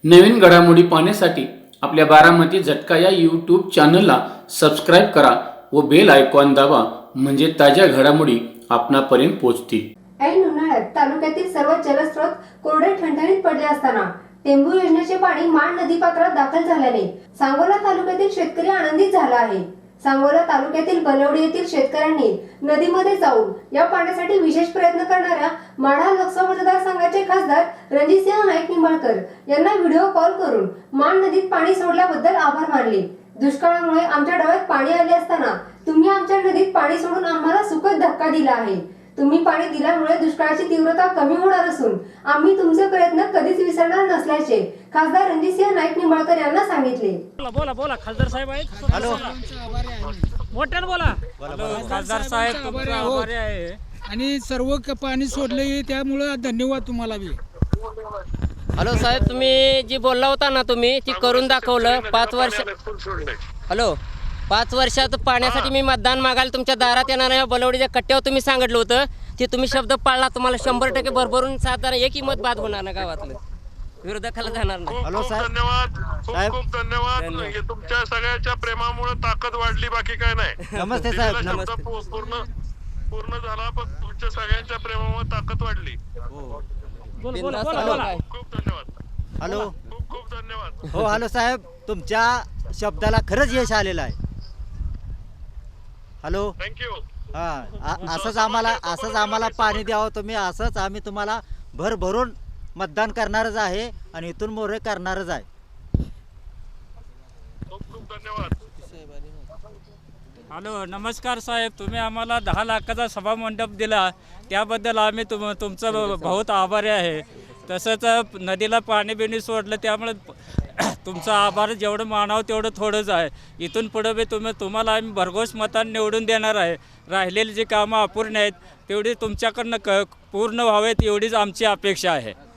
नवीन घडामोडी पाहण्यासाठी आपल्या बारामती झटका या यूट्यूब चॅनलला सबस्क्राईब करा व बेल आयकॉन दाबा, म्हणजे ताज्या घडामोडी आपणापर्यंत पोहोचतील. ऐन उन्हाळ्यात तालुक्यातील सर्व जलस्रोत कोरडे ठणठणीत पडले असताना टेंभू योजनेचे पाणी माण नदीपात्रात दाखल झाल्याने सांगोला तालुक्यातील शेतकरी आनंदित झाला आहे. सांगोला तालुक्यातील बनवडी येथील शेतकऱ्यांनी नदीमध्ये जाऊन या पाण्यासाठी विशेष प्रयत्न करणाऱ्या माढा लोकसभा मतदारसंघाचे खासदार रणजितसिंह नाईक निंबाळकर यांना व्हिडिओ कॉल करून माण नदीत पाणी सोडल्याबद्दल आभार मानले. दुष्काळामुळे आमच्या डोळ्यात पाणी आले असताना तुम्ही आमच्या नदीत पाणी सोडून आम्हाला सुखद धक्का दिला आहे. तुम्ही पाणी दिल्यामुळे दुष्काळाची तीव्रता कमी होणार असून आम्ही तुमचे प्रयत्न कधीच विसरणार नसल्याचे खासदार रणजितसिंह नाईक निंबाळकर यांना सांगितले. बोला बोला खासदार साहेब आहेत. हॅलो मोठ्यानं बोला. खासदार साहेब तुमचे आभारी आहे आणि सर्व पाणी सोडले त्यामुळे धन्यवाद तुम्हाला बी. हॅलो साहेब, तुम्ही जी बोलला होता ना, तुम्ही ती करून दाखवलं. 5 वर्ष हॅलो 5 वर्षात पाण्यासाठी मी मतदान मागायला तुमच्या दारात येणाऱ्या बलवडीच्या कट्ट्यावर तुम्ही सांगितलं होतं ते तुम्ही शब्द पाळला. तुम्हाला 100% भरभरून साधारण एकही मत बाद होणार ना गावातलं, विरोधकाला जाणार नाही. हॅलो साहेब, धन्यवाद, खूप धन्यवाद. हे तुमच्या सगळ्याच्या प्रेमामुळे ताकद वाढली, बाकी काय नाही. नमस्ते साहेब. दिलेला शब्द नमस्ते. पूर्ण झाला, पण तुमच्या सगळ्यांच्या प्रेमामुळे ताकद वाढली. बोला बोला बोला बोला. खूप धन्यवाद. हॅलो खूप धन्यवाद. हो हॅलो साहेब, तुमच्या शब्दाला खरंच यश आलेलं आहे. Hello thank you. असंच आम्हाला पाणी द्यावं तुम्ही, असंच आम्ही तुम्हाला भरभरून मतदान करणारच आहे आणि इथून मोरे करणारच आहे. खूप धन्यवाद. हॅलो नमस्कार साहेब, तुम्ही आम्हाला 10 लाखाचा सभा मंडप दिला त्याबद्दल आम्ही तुमचं बहुत आभारी आहे. तसंच नदीला पाणी बिणी सोडलं त्यामुळे तुमचा आभार जेवढं मानावं तेवढं थोडंच आहे. इथून पुढं बी तुम्हाला आम्ही भरघोस मतांनी निवडून देणार आहे. राहिलेली जी कामं अपूर्ण आहेत तेवढी तुमच्याकडनं पूर्ण व्हावेत एवढीच आमची अपेक्षा आहे.